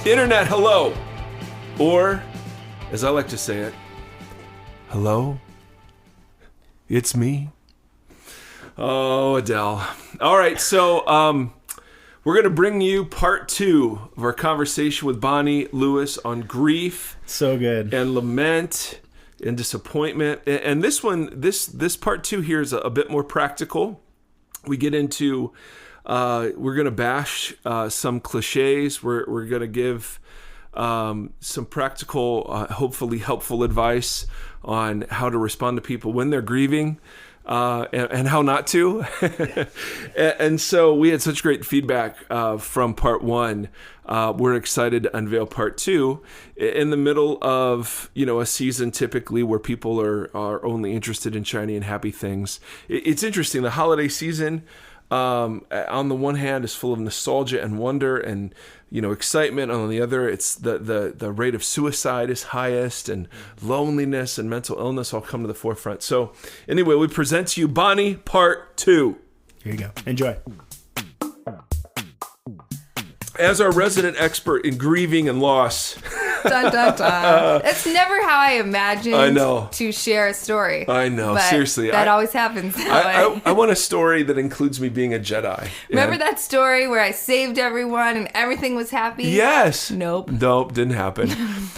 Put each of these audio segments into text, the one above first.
Internet, hello. Or, as I like to say it, hello, it's me. Oh, Adele. All right, so we're going to bring you part 2 of our conversation with Bonnie Lewis on grief. So good. And lament and disappointment. And this one, this part 2 here is a bit more practical. We get into, we're going to bash some cliches. We're going to give some practical, hopefully helpful advice on how to respond to people when they're grieving. And how not to. And so we had such great feedback from part 1. We're excited to unveil part 2 in the middle of, a season typically where people are only interested in shiny and happy things. It's interesting. The holiday season, on the one hand, is full of nostalgia and wonder and excitement. On the other, it's the rate of suicide is highest, and loneliness and mental illness all come to the forefront. So anyway, we present to you Bonnie part 2. Here you go. Enjoy. As our resident expert in grieving and loss. Dun, dun, dun. That's never how I imagined to share a story. I know, but seriously. That always happens that way. I want a story that includes me being a Jedi. Remember that story where I saved everyone and everything was happy? Yes. Nope, didn't happen.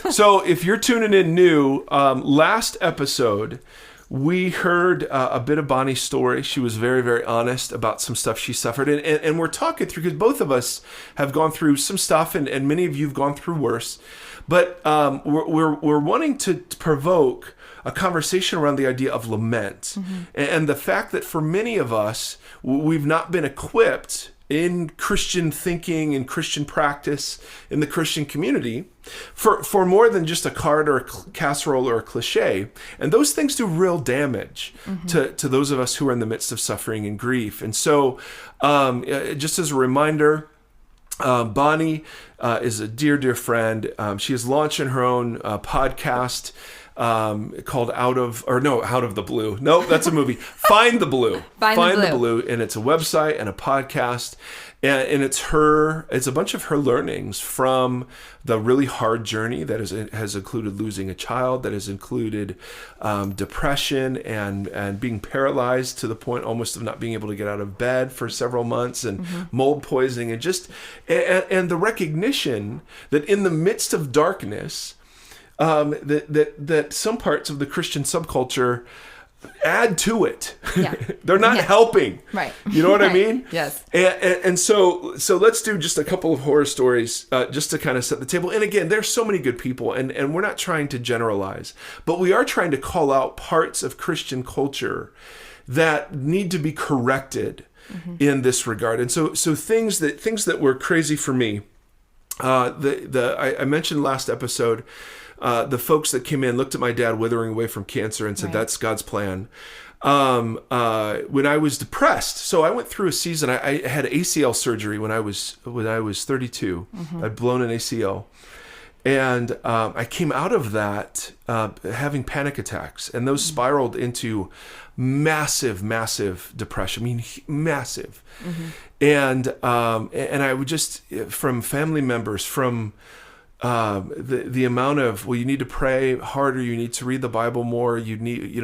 So if you're tuning in new, last episode, we heard a bit of Bonnie's story. She was very, very honest about some stuff she suffered. And we're talking through, because both of us have gone through some stuff, and many of you have gone through worse. But we're wanting to provoke a conversation around the idea of lament. Mm-hmm. And the fact that for many of us, we've not been equipped in Christian thinking and Christian practice in the Christian community for more than just a card or a casserole or a cliche. And those things do real damage to those of us who are in the midst of suffering and grief. And so just as a reminder, Bonnie is a dear, dear friend. She is launching her own podcast called Out of the Blue. No, that's a movie. Find the Blue. Find the Blue. And it's a website and a podcast. And it's a bunch of her learnings from the really hard journey that has included losing a child, that has included depression and being paralyzed to the point almost of not being able to get out of bed for several months, and mold poisoning, and the recognition that in the midst of darkness, that some parts of the Christian subculture add to it. Yeah. They're not helping. Right. You know what I mean? Yes. And so let's do just a couple of horror stories just to kind of set the table. And again, there's so many good people, and we're not trying to generalize, but we are trying to call out parts of Christian culture that need to be corrected in this regard. And so things that were crazy for me, I mentioned last episode, the folks that came in looked at my dad withering away from cancer and said, that's God's plan. When I was depressed, so I went through a season, I had ACL surgery when I was 32. I'd blown an ACL. And I came out of that having panic attacks, and those spiraled into massive, massive depression. I mean, massive. And I would just, from family members, from the amount of, you need to pray harder, you need to read the Bible more, you need,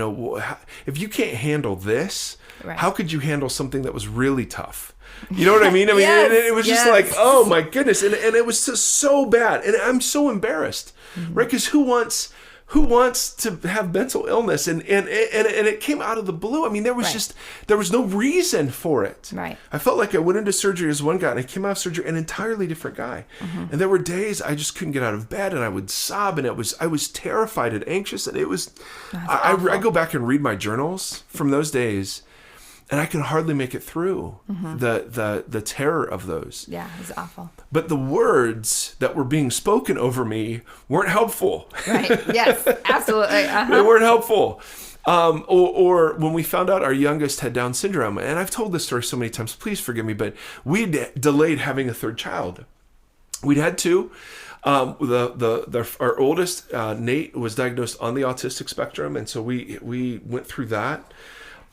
if you can't handle this, how could you handle something that was really tough? You know what I mean? Yes, it was just like, oh my goodness. And it was just so bad. And I'm so embarrassed, right? Because who wants to have mental illness? And it came out of the blue. I mean, there was no reason for it. Right. I felt like I went into surgery as one guy, and I came out of surgery an entirely different guy. And there were days I just couldn't get out of bed, and I would sob, and I was terrified and anxious, and it was, I go back and read my journals from those days, and I can hardly make it through the terror of those. Yeah, it was awful. But the words that were being spoken over me weren't helpful. Right. Yes, absolutely. They weren't helpful. Or when we found out our youngest had Down syndrome, and I've told this story so many times, please forgive me, but we delayed having a third child. We'd had two. Our oldest, Nate, was diagnosed on the autistic spectrum, and so we went through that.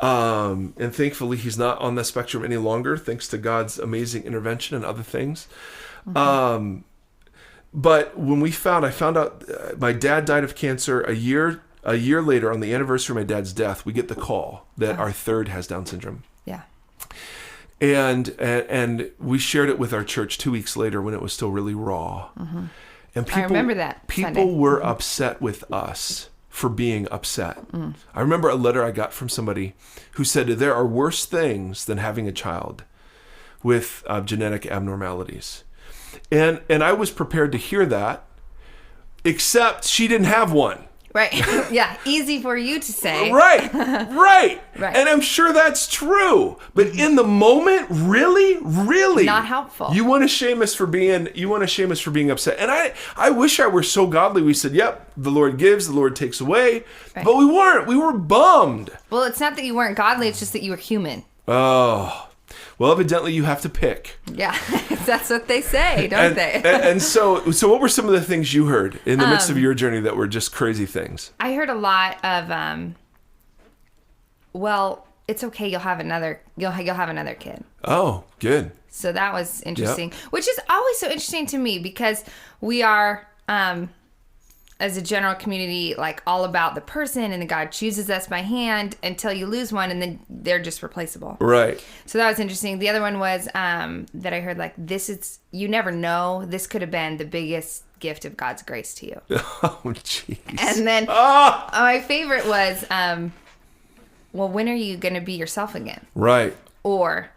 And thankfully he's not on the spectrum any longer, thanks to God's amazing intervention and other things. But when I found out my dad died of cancer a year later, on the anniversary of my dad's death, we get the call that our third has Down syndrome. Yeah. And we shared it with our church 2 weeks later when it was still really raw. Mm-hmm. And I remember that people Sunday. were upset with us for being upset. Mm. I remember a letter I got from somebody who said there are worse things than having a child with genetic abnormalities. And I was prepared to hear that, except she didn't have one. Right. Yeah. Easy for you to say. Right. And I'm sure that's true. But in the moment, really? Not helpful. You want to shame us for being upset. And I wish I were so godly. We said, yep, the Lord gives, the Lord takes away. Right. But we weren't. We were bummed. Well, it's not that you weren't godly, it's just that you were human. Oh. Well, evidently you have to pick. Yeah, that's what they say, don't they? and so what were some of the things you heard in the midst of your journey that were just crazy things? I heard a lot of, well, it's okay. You'll have another kid. Oh, good. So that was interesting, which is always so interesting to me because we are, as a general community, like all about the person, and then God chooses us by hand until you lose one, and then they're just replaceable. Right. So that was interesting. The other one was that I heard, like, you never know. This could have been the biggest gift of God's grace to you. Oh, jeez. And then my favorite was, well, when are you going to be yourself again? Right. Or,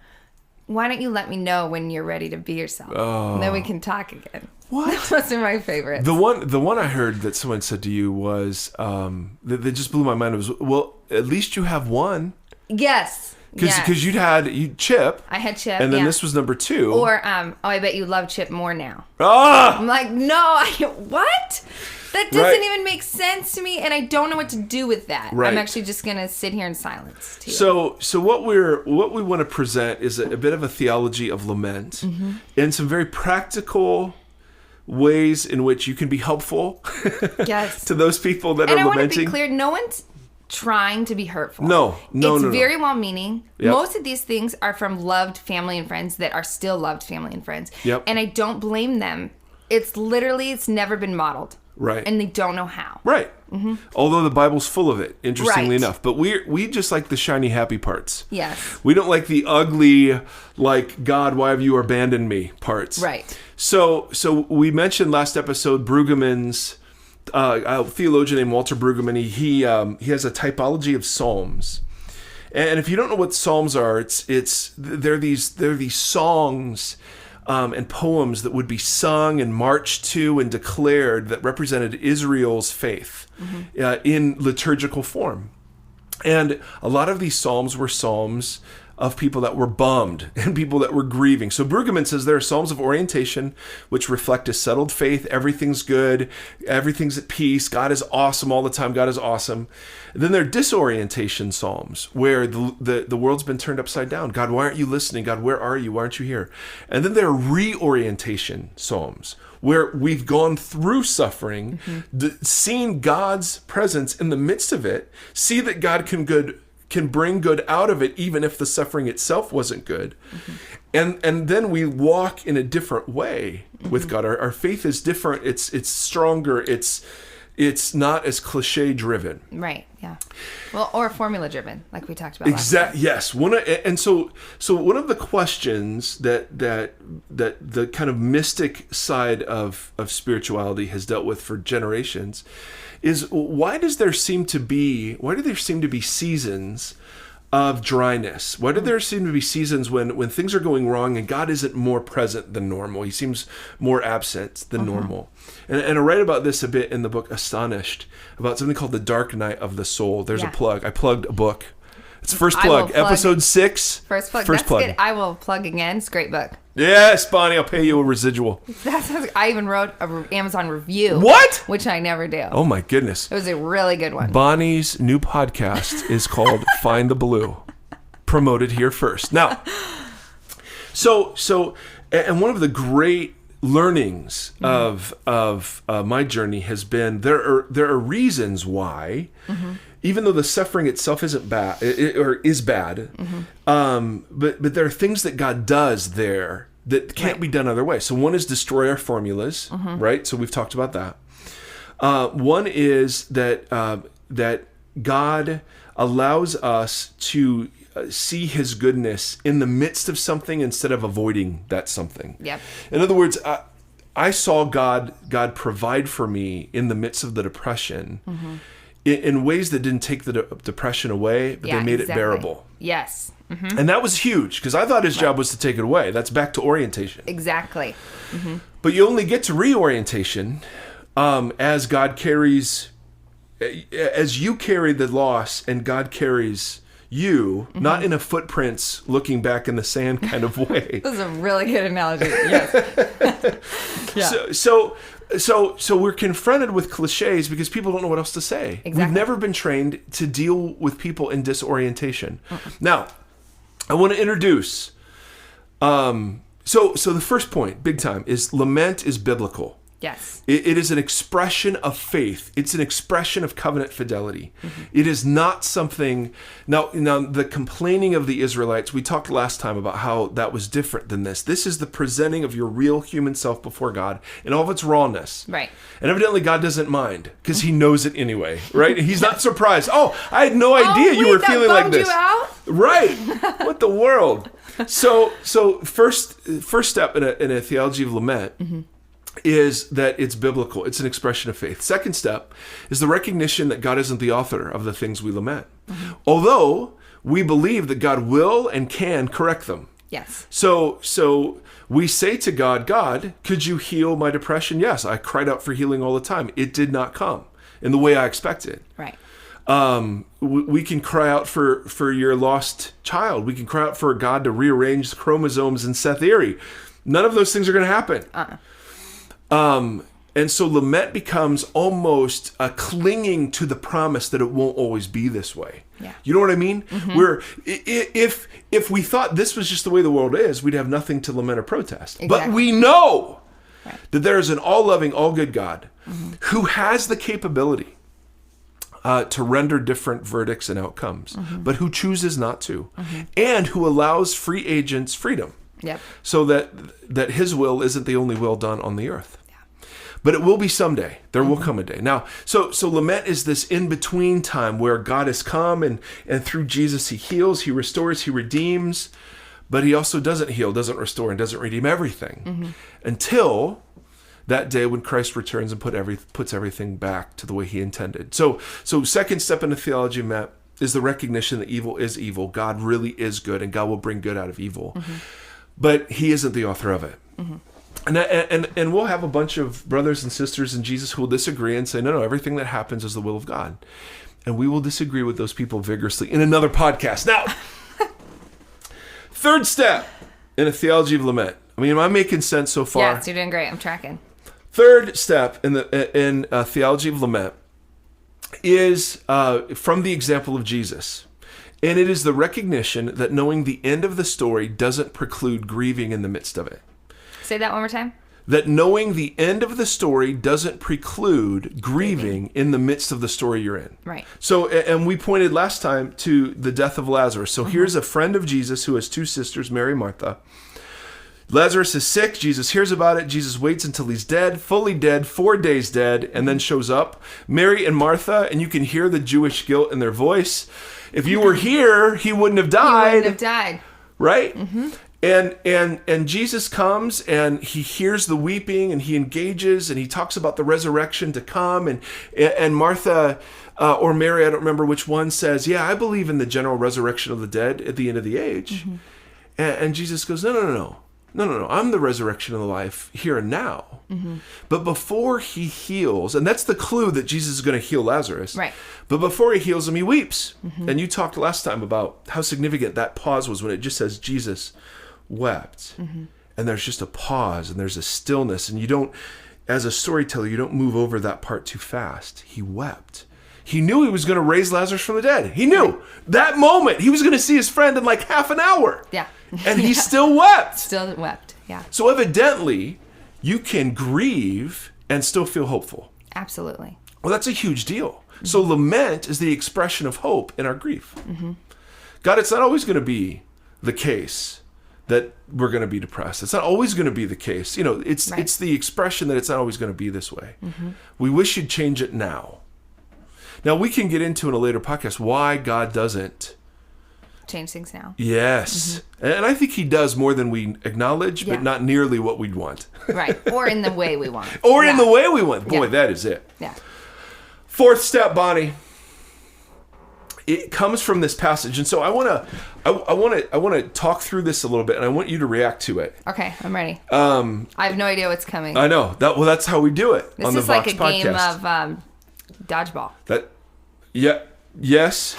why don't you let me know when you're ready to be yourself? Oh. And then we can talk again. What? Those are my favorites. The one I heard that someone said to you was that just blew my mind. It was, well, at least you have one. Yes. Because you'd Chip. I had Chip. And then this was number 2. Or I bet you love Chip more now. Ah! I'm like, no, what? That doesn't even make sense to me, and I don't know what to do with that. Right. I'm actually just gonna sit here in silence. So what we want to present is a bit of a theology of lament, and some very practical ways in which you can be helpful to those people that are lamenting. And I want to be clear, no one's trying to be hurtful. No. It's very well-meaning. Yep. Most of these things are from loved family and friends that are still loved family and friends. Yep. And I don't blame them. It's never been modeled. Right. And they don't know how. Right. Mm-hmm. Although the Bible's full of it, interestingly enough. But we just like the shiny, happy parts. Yes. We don't like the ugly, like, God, why have you abandoned me parts. Right. So we mentioned last episode Brueggemann's, a theologian named Walter Brueggemann. He has a typology of Psalms. And if you don't know what Psalms are, they're these songs and poems that would be sung and marched to and declared that represented Israel's faith in liturgical form. And a lot of these psalms were psalms of people that were bummed and people that were grieving. So Brueggemann says there are psalms of orientation which reflect a settled faith. Everything's good. Everything's at peace. God is awesome all the time. God is awesome. And then there are disorientation psalms where the world's been turned upside down. God, why aren't you listening? God, where are you? Why aren't you here? And then there are reorientation psalms where we've gone through suffering, seen God's presence in the midst of it, see that God can bring good out of it, even if the suffering itself wasn't good. And then we walk in a different way with God. Our faith is different. It's stronger. It's not as cliche driven. Right. Yeah. Well, or formula driven, like we talked about. Exactly. Yes. So one of the questions that the kind of mystic side of spirituality has dealt with for generations is why do there seem to be seasons of dryness? Why do there seem to be seasons when things are going wrong and God isn't more present than normal? He seems more absent than normal. And I write about this a bit in the book Astonished, about something called the dark night of the soul. There's a plug. I plugged a book. It's first plug. Episode 6. First plug. That's plug. Good. I will plug again. It's a great book. Yes, Bonnie, I'll pay you a residual. I even wrote an Amazon review. What? Which I never do. Oh, my goodness. It was a really good one. Bonnie's new podcast is called Find the Blue. Promoted here first. Now, and one of the great learnings of my journey has been there are reasons why, even though the suffering itself isn't bad or is bad, but there are things that God does there that can't be done other way. So one is destroy our formulas, right? So we've talked about that. One is that that God allows us to see his goodness in the midst of something instead of avoiding that something. Yep. In other words, I saw God provide for me in the midst of the depression in ways that didn't take the depression away, but they made it bearable. Yes. Mm-hmm. And that was huge because I thought his job was to take it away. That's back to orientation. Exactly. But you only get to reorientation as God carries, as you carry the loss and God carries you, not in a footprints looking back in the sand kind of way. This is a really good analogy. Yes. Yeah. So we're confronted with cliches because people don't know what else to say. Exactly. We've never been trained to deal with people in disorientation. Now, I want to introduce. So the first point, big time, is lament is biblical. Yes. It is an expression of faith. It's an expression of covenant fidelity. It is not something... Now, the complaining of the Israelites, we talked last time about how that was different than this. This is the presenting of your real human self before God in all of its rawness. Right. And evidently God doesn't mind because he knows it anyway, right? He's not surprised. Oh, I had no idea you were feeling like this. You out? Right. What the world? So first step in a theology of lament is that it's biblical. It's an expression of faith. Second step is the recognition that God isn't the author of the things we lament. Although we believe that God will and can correct them. Yes. So we say to God, God, could you heal my depression? Yes, I cried out for healing all the time. It did not come in the way I expected. Right. We can cry out for your lost child. We can cry out for God to rearrange the chromosomes in Seth Erie. None of those things are going to happen. And so lament becomes almost a clinging to the promise that it won't always be this way. Yeah. You know what I mean? Where if we thought this was just the way the world is, we'd have nothing to lament or protest. Exactly. But we know that there is an all-loving, all-good God who has the capability to render different verdicts and outcomes, but who chooses not to, and who allows free agents freedom. Yep. So that his will isn't the only will done on the earth. But it will be someday. There will come a day. Now, so lament is this in-between time where God has come and through Jesus he heals, he restores, he redeems, but he also doesn't heal, doesn't restore, and doesn't redeem everything until that day when Christ returns and puts everything back to the way he intended. So second step in the theology of lament is the recognition that evil is evil. God really is good, and God will bring good out of evil. But he isn't the author of it. And we'll have a bunch of brothers and sisters in Jesus who will disagree and say, no, everything that happens is the will of God. And we will disagree with those people vigorously in another podcast. Now, third step in a theology of lament. I mean, am I making sense so far? Yes, you're doing great. I'm tracking. Third step in a theology of lament is from the example of Jesus. And it is the recognition that knowing the end of the story doesn't preclude grieving in the midst of it. Say that one more time. That knowing the end of the story doesn't preclude grieving in the midst of the story you're in. Right. So, and we pointed last time to the death of Lazarus. So here's a friend of Jesus who has two sisters, Mary and Martha. Lazarus is sick. Jesus hears about it. Jesus waits until he's dead, fully dead, 4 days dead, and then shows up. Mary and Martha, and you can hear the Jewish guilt in their voice. If you were here, he wouldn't have died. He wouldn't have died. Right? And Jesus comes and he hears the weeping and he engages and he talks about the resurrection to come. And Martha or Mary, I don't remember which one, says, yeah, I believe in the general resurrection of the dead at the end of the age. And Jesus goes, no. I'm the resurrection and the life here and now. But before he heals, and that's the clue that Jesus is going to heal Lazarus. Right. But before he heals him, he weeps. And you talked last time about how significant that pause was when it just says Jesus wept. And there's just a pause and there's a stillness. And you don't, as a storyteller, you don't move over that part too fast. He wept. He knew he was going to raise Lazarus from the dead. He knew that moment he was going to see his friend in like half an hour. Yeah. And he still wept. Still wept. Yeah. So evidently, you can grieve and still feel hopeful. Absolutely. Well, that's a huge deal. So lament is the expression of hope in our grief. God, it's not always going to be the case that we're going to be depressed. It's not always going to be the case. It's the expression that it's not always going to be this way. We wish you'd change it now. Now, we can get into in a later podcast why God doesn't change things now. Yes. And I think he does more than we acknowledge, but not nearly what we'd want. Right. Or in the way we want. In the way we want. Boy, that is it. Yeah. Fourth step, Bonnie. It comes from this passage. And so I want to talk through this a little bit, and I want you to react to it. Okay, I'm ready. I have no idea what's coming. I know. That's how we do it on the Vox podcast. This is like a game of dodgeball. Yes.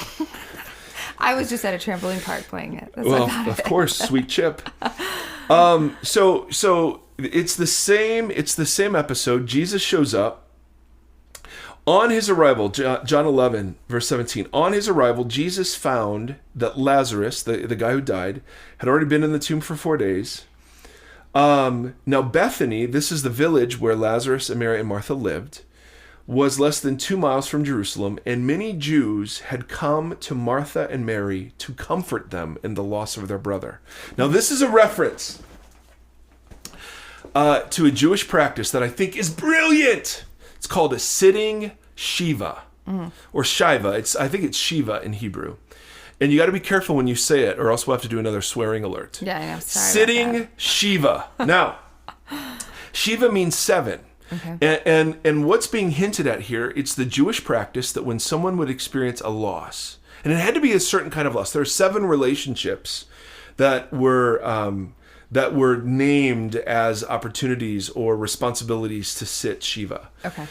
I was just at a trampoline park playing it. That's of course, sweet chip. So it's the same episode. Jesus shows up. On his arrival, John 11, verse 17, on his arrival, Jesus found that Lazarus, the guy who died, had already been in the tomb for 4 days. Now, Bethany, this is the village where Lazarus and Mary and Martha lived, was less than 2 miles from Jerusalem, and many Jews had come to Martha and Mary to comfort them in the loss of their brother. Now, this is a reference to a Jewish practice that I think is brilliant. It's called a sitting Shiva, or Shiva. I think it's Shiva in Hebrew. And you got to be careful when you say it, or else we'll have to do another swearing alert. Yeah, I'm sorry. Sitting Shiva. Now, Shiva means 7. Okay. And what's being hinted at here, it's the Jewish practice that when someone would experience a loss, and it had to be a certain kind of loss. There are 7 relationships that were named as opportunities or responsibilities to sit Shiva. Okay.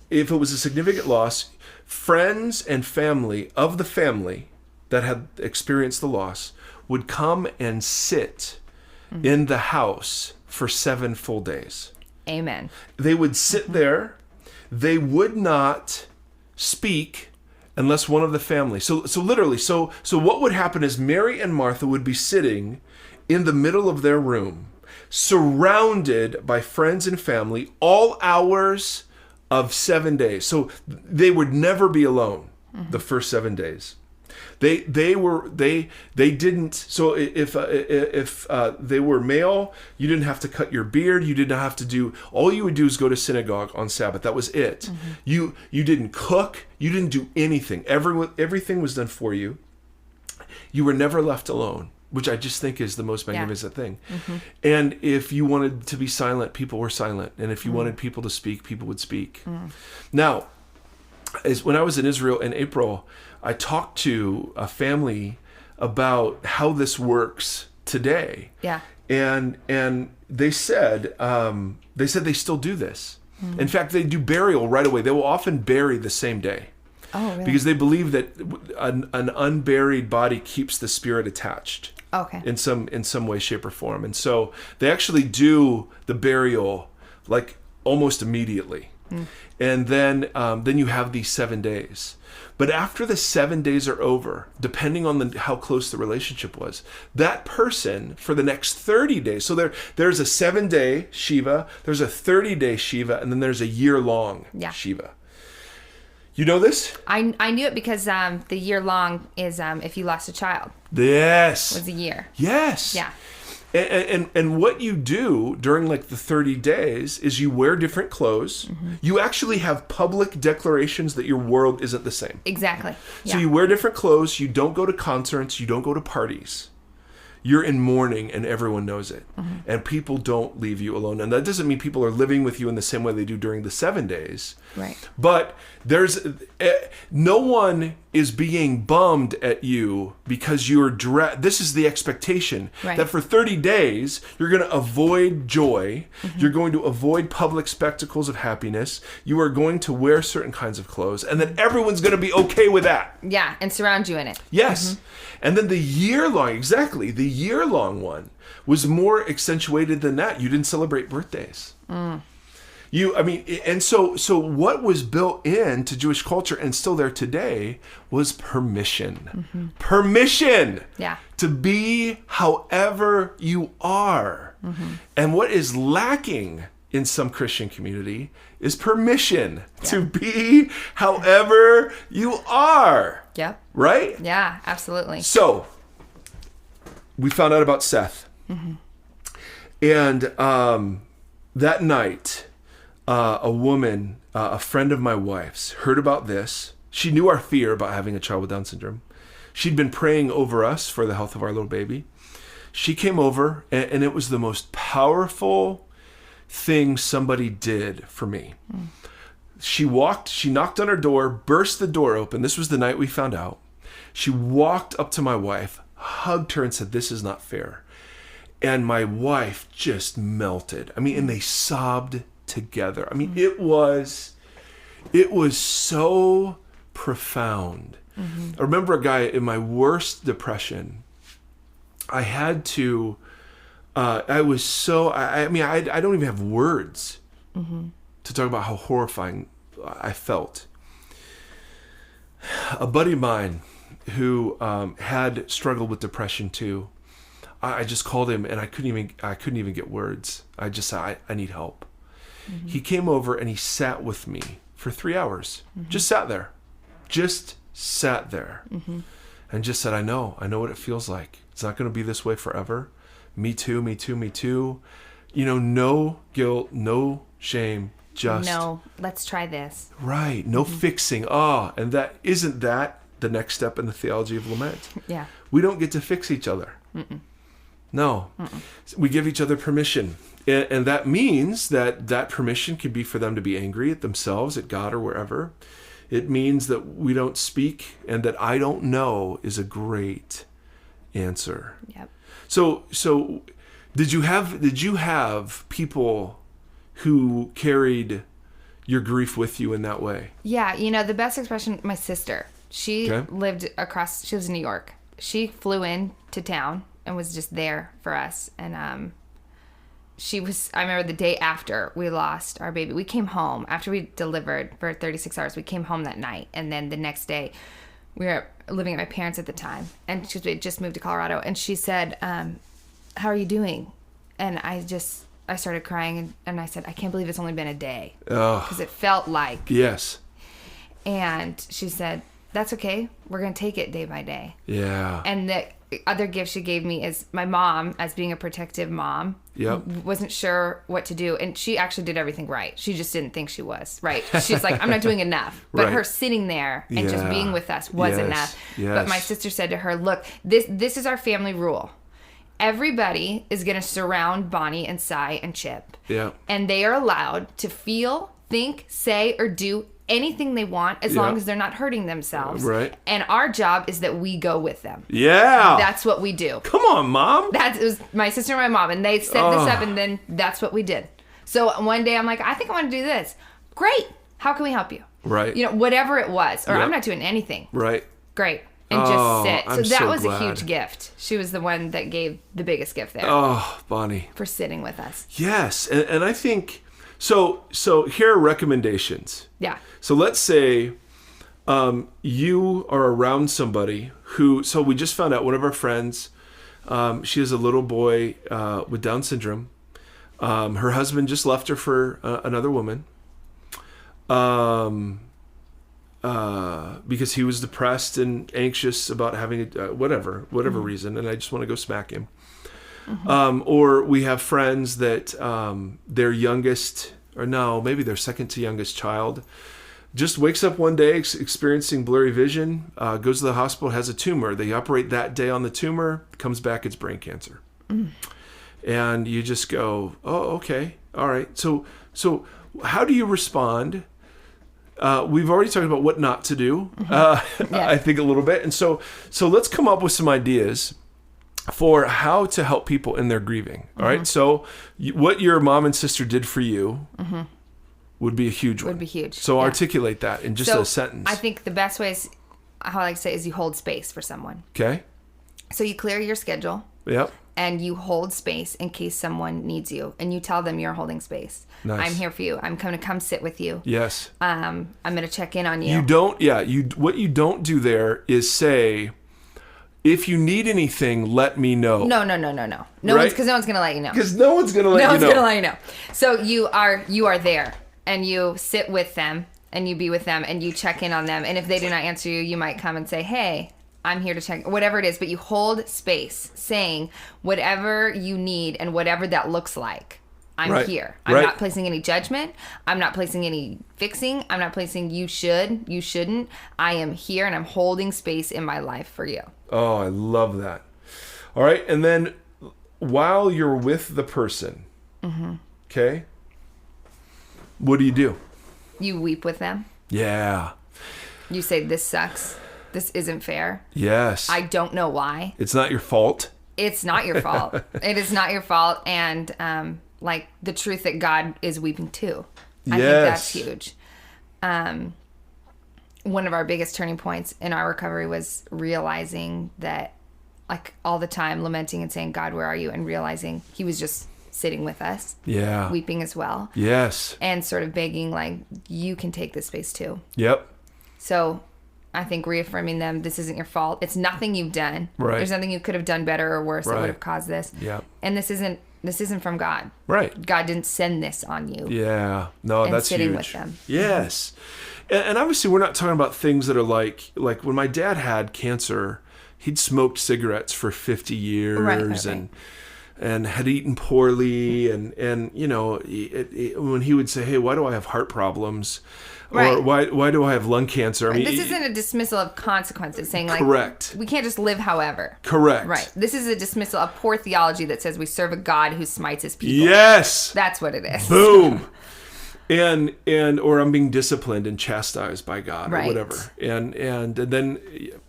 If it was a significant loss, friends and family of the family that had experienced the loss would come and sit in the house for 7 full days. Amen. They would sit there. They would not speak unless one of the family. So literally, so what would happen is Mary and Martha would be sitting in the middle of their room, surrounded by friends and family, all hours of 7 days. So they would never be alone the first 7 days. They didn't. So if they were male, you didn't have to cut your beard. You didn't have to do. All you would do is go to synagogue on Sabbath. That was it. You didn't cook. You didn't do anything. Everything was done for you. You were never left alone, which I just think is the most magnificent thing. And if you wanted to be silent, people were silent. And if you wanted people to speak, people would speak. Now, when I was in Israel in April, I talked to a family about how this works today. Yeah. And they said they still do this. In fact, they do burial right away. They will often bury the same day. Oh, really? Because they believe that an unburied body keeps the spirit attached. Okay. In some way, shape, or form. And so they actually do the burial like almost immediately. And then you have these 7 days. But after the 7 days are over, depending on how close the relationship was, that person for the next 30 days. So there's a 7-day Shiva, there's a 30-day Shiva, and then there's a year-long Shiva. You know this? I knew it because the year long is if you lost a child. Yes. Was a year. Yes. Yeah. And what you do during like the 30 days is you wear different clothes. You actually have public declarations that your world isn't the same. Exactly. Yeah. So you wear different clothes. You don't go to concerts. You don't go to parties. You're in mourning and everyone knows it. And people don't leave you alone. And that doesn't mean people are living with you in the same way they do during the 7 days. Right. But there's no one is being bummed at you because you're this is the expectation that for 30 days you're going to avoid joy. You're going to avoid public spectacles of happiness. You are going to wear certain kinds of clothes, and then everyone's going to be okay with that. Yeah, and surround you in it. Yes. And then the year-long one was more accentuated than that. You didn't celebrate birthdays. So what was built into Jewish culture and still there today was permission. Permission to be however you are. And what is lacking in some Christian community is permission to be however you are. Yeah. Right? Yeah, absolutely. So, we found out about Seth. And that night, a woman, a friend of my wife's, heard about this. She knew our fear about having a child with Down syndrome. She'd been praying over us for the health of our little baby. She came over, and it was the most powerful thing somebody did for me. She knocked on her door, burst the door open. This was the night we found out. She walked up to my wife, hugged her, and said, "This is not fair." And my wife just melted. I mean, and they sobbed together. I mean, it was so profound. I remember a guy in my worst depression. I had to, I was so, I mean, I don't even have words to talk about how horrifying I felt. A buddy of mine who had struggled with depression too, I just called him and I couldn't even get words. I just said, I need help. He came over and he sat with me for 3 hours. Just sat there. And just said, I know what it feels like. It's not going to be this way forever. Me too. You know, no guilt, no shame, just... No, let's try this. Right. No fixing. And isn't that the next step in the theology of lament? Yeah. We don't get to fix each other. No. We give each other permission. And that means that permission can be for them to be angry at themselves, at God, or wherever. It means that we don't speak, and that I don't know is a great answer. Yep. So did you have people who carried your grief with you in that way? Yeah, you know, the best expression, my sister, she lived across, she was in New York. She flew in to town and was just there for us. And I remember the day after we lost our baby, we came home after we delivered for 36 hours. We came home that night. And then the next day we were living at my parents at the time, and she had just moved to Colorado. And she said, how are you doing? And I started crying, and I said, I can't believe it's only been a day. Because it felt like. Yes. And she said, that's okay. We're going to take it day by day. Yeah. And the other gift she gave me is my mom, as being a protective mom, wasn't sure what to do. And she actually did everything right. She just didn't think she was. Right. She's like, I'm not doing enough. But her sitting there and just being with us was enough. Yes. But my sister said to her, look, this is our family rule. Everybody is going to surround Bonnie and Cy and Chip. Yeah. And they are allowed to feel, think, say, or do anything they want as long as they're not hurting themselves. Right. And our job is that we go with them. Yeah. That's what we do. Come on, Mom. It was my sister and my mom, and they set this up, and then that's what we did. So one day I'm like, I think I want to do this. Great. How can we help you? Right. You know, whatever it was. Or I'm not doing anything. Right. Great. And just sit. So that was a huge gift. She was the one that gave the biggest gift there. Oh, Bonnie. For sitting with us. Yes. And I think... So here are recommendations. Yeah. So let's say you are around somebody who... So we just found out one of our friends, she has a little boy with Down syndrome. Her husband just left her for another woman because he was depressed and anxious about having whatever reason, and I just want to go smack him. Or we have friends that their youngest, or no, maybe their second to youngest child just wakes up one day experiencing blurry vision, goes to the hospital, has a tumor. They operate that day on the tumor, comes back, it's brain cancer. And you just go, oh, okay, all right. So how do you respond? We've already talked about what not to do, I think a little bit. And so let's come up with some ideas for how to help people in their grieving. All right. So what your mom and sister did for you would be a huge one. Would be huge. So articulate that in just a sentence. I think the best way is, how I like to say, is you hold space for someone. Okay. So you clear your schedule. Yep. And you hold space in case someone needs you. And you tell them you're holding space. Nice. I'm here for you. I'm going to come sit with you. Yes. I'm going to check in on you. You don't, what you don't do there is say, if you need anything, let me know. No. Because no one's going to let you know. Because no one's going to let you know. No one's going to let you know. So you are there, and you sit with them, and you be with them, and you check in on them. And if they do not answer you, you might come and say, hey, I'm here to check, whatever it is, but you hold space saying whatever you need and whatever that looks like. I'm here. I'm not placing any judgment. I'm not placing any fixing. I'm not placing you should, you shouldn't. I am here and I'm holding space in my life for you. Oh, I love that. All right. And then while you're with the person, okay, what do? You weep with them. Yeah. You say, this sucks. This isn't fair. Yes. I don't know why. It's not your fault. It's not your fault. It is not your fault. And like the truth that God is weeping too. I think that's huge. One of our biggest turning points in our recovery was realizing that, like, all the time lamenting and saying, God, where are you? And realizing he was just sitting with us. Yeah. Weeping as well. Yes. And sort of begging, like, you can take this space too. Yep. So I think reaffirming them, this isn't your fault. It's nothing you've done. Right. There's nothing you could have done better or worse that would have caused this. Yeah. And this isn't from God. Right. God didn't send this on you. Yeah. No, and that's sitting huge. with them. Yes. And obviously we're not talking about things that are like when my dad had cancer, he'd smoked cigarettes for 50 years and had eaten poorly. And you know, when he would say, hey, why do I have heart problems? Or why do I have lung cancer? I mean, this isn't a dismissal of consequences, saying like, correct. We can't just live however. Correct. Right. This is a dismissal of poor theology that says we serve a God who smites his people. Yes. That's what it is. Boom. or I'm being disciplined and chastised by God or whatever. And then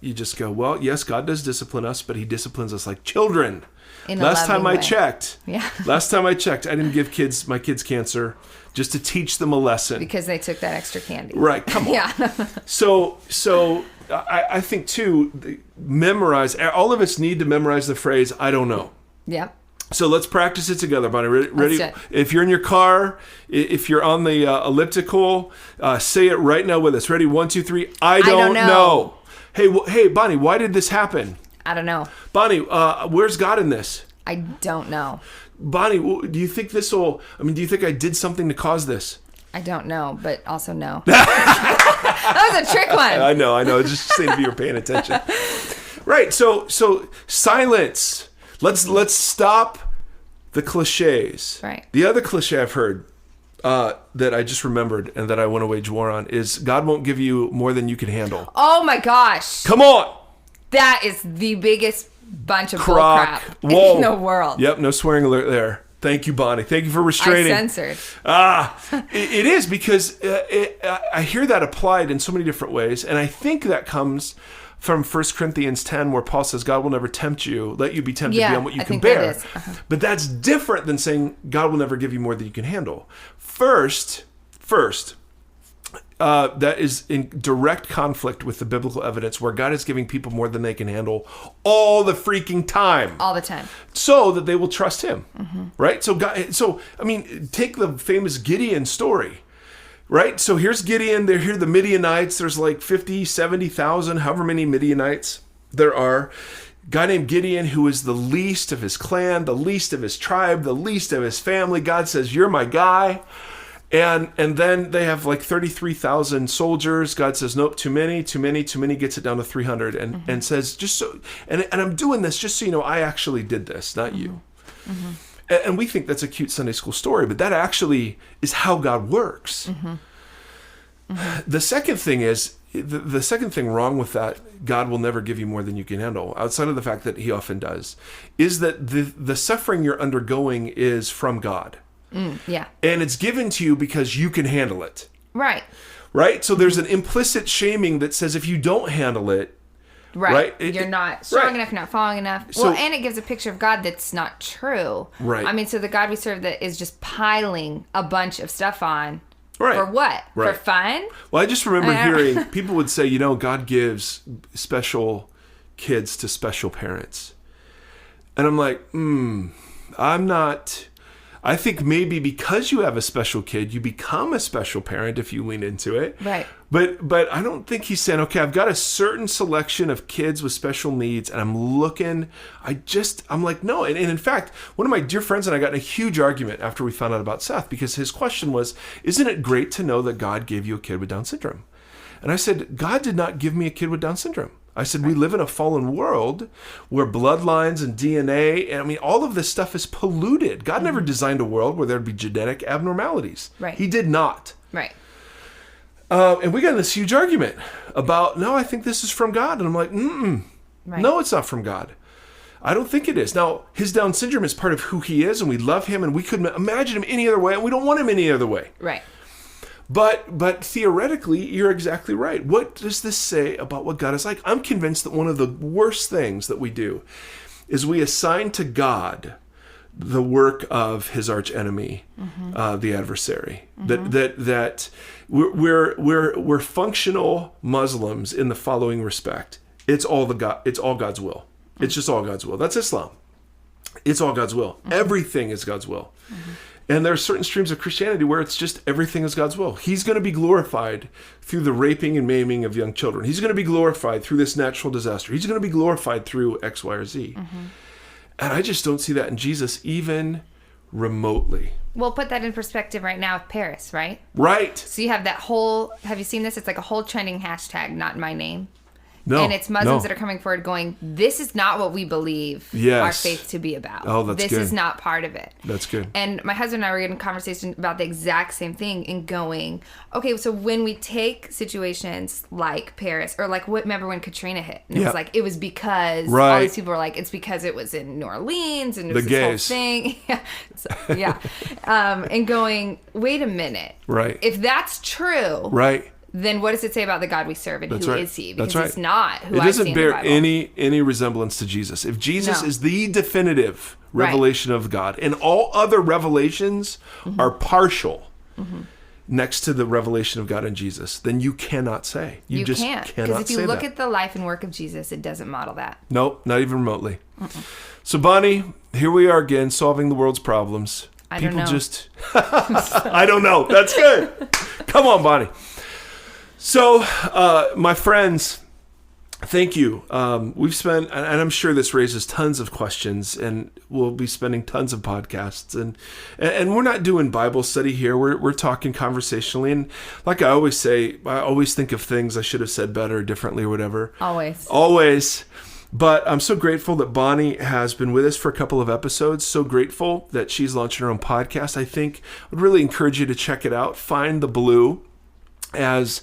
you just go, well, yes, God does discipline us, but he disciplines us like children. Last time I checked, I didn't give my kids cancer just to teach them a lesson. Because they took that extra candy. Right, come on. Yeah. So I think too, memorize, all of us need to memorize the phrase, I don't know. Yep. So let's practice it together, Bonnie. Ready? If you're in your car, if you're on the elliptical, say it right now with us. Ready? 1, 2, 3. I don't know. Hey, Bonnie, why did this happen? I don't know. Bonnie, where's God in this? I don't know. Bonnie, do you think do you think I did something to cause this? I don't know, but also no. That was a trick one. I know. Just saying if you were paying attention. Right. So silence. Let's stop the cliches. Right. The other cliche I've heard that I just remembered and that I want to wage war on is God won't give you more than you can handle. Oh my gosh. Come on. That is the biggest bunch of bullcrap in the world. Yep, no swearing alert there. Thank you, Bonnie. Thank you for restraining. I censored. It is because I hear that applied in so many different ways, and I think that comes from 1 Corinthians 10, where Paul says, God will never tempt you, let you be tempted beyond what you can bear. But that's different than saying God will never give you more than you can handle. First, that is in direct conflict with the biblical evidence where God is giving people more than they can handle all the freaking time. All the time. So that they will trust him. Right? So take the famous Gideon story. Right? So here's Gideon. They're here, the Midianites. There's like 50, 70,000, however many Midianites there are. Guy named Gideon, who is the least of his clan, the least of his tribe, the least of his family. God says, you're my guy. And then they have like 33,000 soldiers. God says, nope, too many, gets it down to 300 and says, just so, and I'm doing this just so you know, I actually did this, not you. And we think that's a cute Sunday school story, but that actually is how God works. The second thing is, the second thing wrong with that, God will never give you more than you can handle, outside of the fact that he often does, is that the suffering you're undergoing is from God. Yeah. And it's given to you because you can handle it. Right. Right? So there's an implicit shaming that says if you don't handle it, right? You're not strong enough, you're not falling enough. Well, and it gives a picture of God that's not true. Right. I mean, so the God we serve that is just piling a bunch of stuff on. Right. For what? Right. For fun? Well, I just remember hearing people would say, God gives special kids to special parents. And I'm like, I'm not... I think maybe because you have a special kid, you become a special parent if you lean into it. Right. But I don't think he's saying, okay, I've got a certain selection of kids with special needs, and I'm like, no. And in fact, one of my dear friends and I got in a huge argument after we found out about Seth, because his question was, isn't it great to know that God gave you a kid with Down syndrome? And I said, God did not give me a kid with Down syndrome. I said, we live in a fallen world where bloodlines and DNA, and I mean, all of this stuff is polluted. God never designed a world where there'd be genetic abnormalities. Right. He did not. Right. And we got in this huge argument about, no, I think this is from God. And I'm like, Right. no, it's not from God. I don't think it is. Now, his Down syndrome is part of who he is, and we love him, and we couldn't imagine him any other way, and we don't want him any other way. Right. But theoretically, you're exactly right. What does this say about what God is like? I'm convinced that one of the worst things that we do is we assign to God the work of his arch enemy, the adversary. That we're functional Muslims in the following respect. It's all God's will. It's just all God's will. That's Islam. It's all God's will. Everything is God's will. And there are certain streams of Christianity where it's just everything is God's will. He's going to be glorified through the raping and maiming of young children. He's going to be glorified through this natural disaster. He's going to be glorified through X, Y, or Z. And I just don't see that in Jesus even remotely. Well, put that in perspective right now with Paris, right? Right. So you have that whole, have you seen this? It's like a whole trending hashtag, not my name. No. And it's Muslims that are coming forward going, this is not what we believe our faith to be about. Oh, that's this good. is not part of it. That's good. And my husband and I were in a conversation about the exact same thing and going, okay, so when we take situations like Paris, or like, remember when Katrina hit? And it was like, it was because all these people were like, it's because it was in New Orleans and it was this whole thing. And going, wait a minute. Right. If that's true. Right. Then what does it say about the God we serve, and who is he? Because it's not who I see in the Bible. It doesn't bear any resemblance to Jesus. If Jesus is the definitive revelation of God, and all other revelations are partial next to the revelation of God in Jesus, then you cannot say. You just can't. Cannot because if you look that. at the life and work of Jesus, it doesn't model that. Nope, not even remotely. So Bonnie, here we are again, solving the world's problems. I don't know. I don't know. That's good. Come on, Bonnie. So, my friends, thank you. We've spent, and I'm sure this raises tons of questions, and we'll be spending tons of podcasts, and we're not doing Bible study here. We're talking conversationally, and like I always say, I always think of things I should have said better, differently, or whatever. Always. But I'm so grateful that Bonnie has been with us for a couple of episodes. So grateful that she's launching her own podcast. I think I would really encourage you to check it out. Find the Blue. As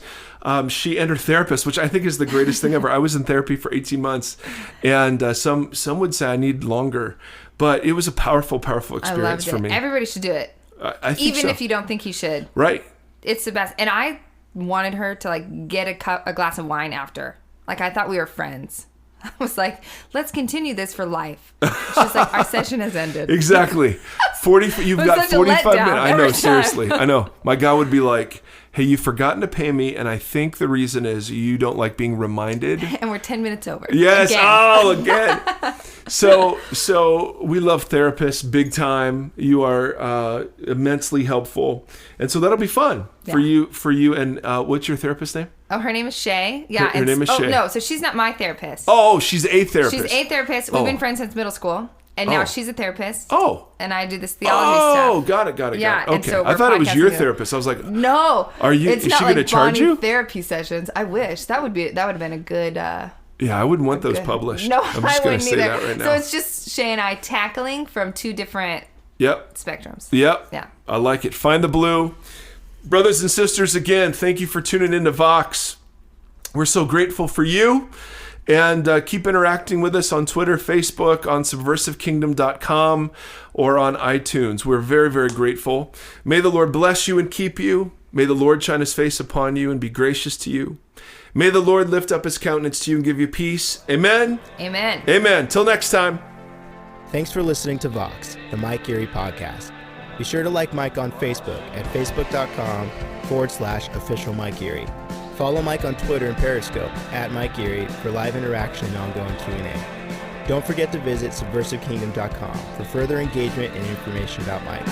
she and her therapist, which I think is the greatest thing ever. I was in therapy for 18 months, and some would say I need longer, but it was a powerful experience for me. Everybody should do it, I think even if you don't think you should. Right? It's the best. And I wanted her to like get a glass of wine after. Like I thought we were friends. I was like, let's continue this for life. She's like, our session has ended. Exactly. You've got 45 minutes. I know, seriously. I know. My God would be like, hey, you've forgotten to pay me, and I think the reason is you don't like being reminded. And we're 10 minutes over. Yes. Again. So we love therapists big time. You are immensely helpful. And so that'll be fun for you. And what's your therapist's name? Oh, her name is Shay. Yeah. Her name is Shay. Oh, no. So she's not my therapist. Oh, she's a therapist. She's a therapist. We've been friends since middle school. And now she's a therapist. Oh. And I do this theology stuff. Oh, got it. Yeah. Okay. And so I thought it was your therapist. I was like, no. Is she going to charge you? Therapy sessions. I wish. That would have been a good... yeah, I wouldn't want those published. No, I'm just going to say that right now. So it's just Shay and I tackling from two different spectrums. Yep. Yeah. I like it. Find the Blue. Brothers and sisters, again, thank you for tuning into Vox. We're so grateful for you. And keep interacting with us on Twitter, Facebook, on subversivekingdom.com, or on iTunes. We're very, very grateful. May the Lord bless you and keep you. May the Lord shine his face upon you and be gracious to you. May the Lord lift up his countenance to you and give you peace. Amen. Amen. Amen. Till next time. Thanks for listening to Vox, the Mike Geary podcast. Be sure to like Mike on Facebook at facebook.com/official Mike Geary. Follow Mike on Twitter and Periscope at Mike Geary for live interaction and ongoing Q&A. Don't forget to visit subversivekingdom.com for further engagement and information about Mike.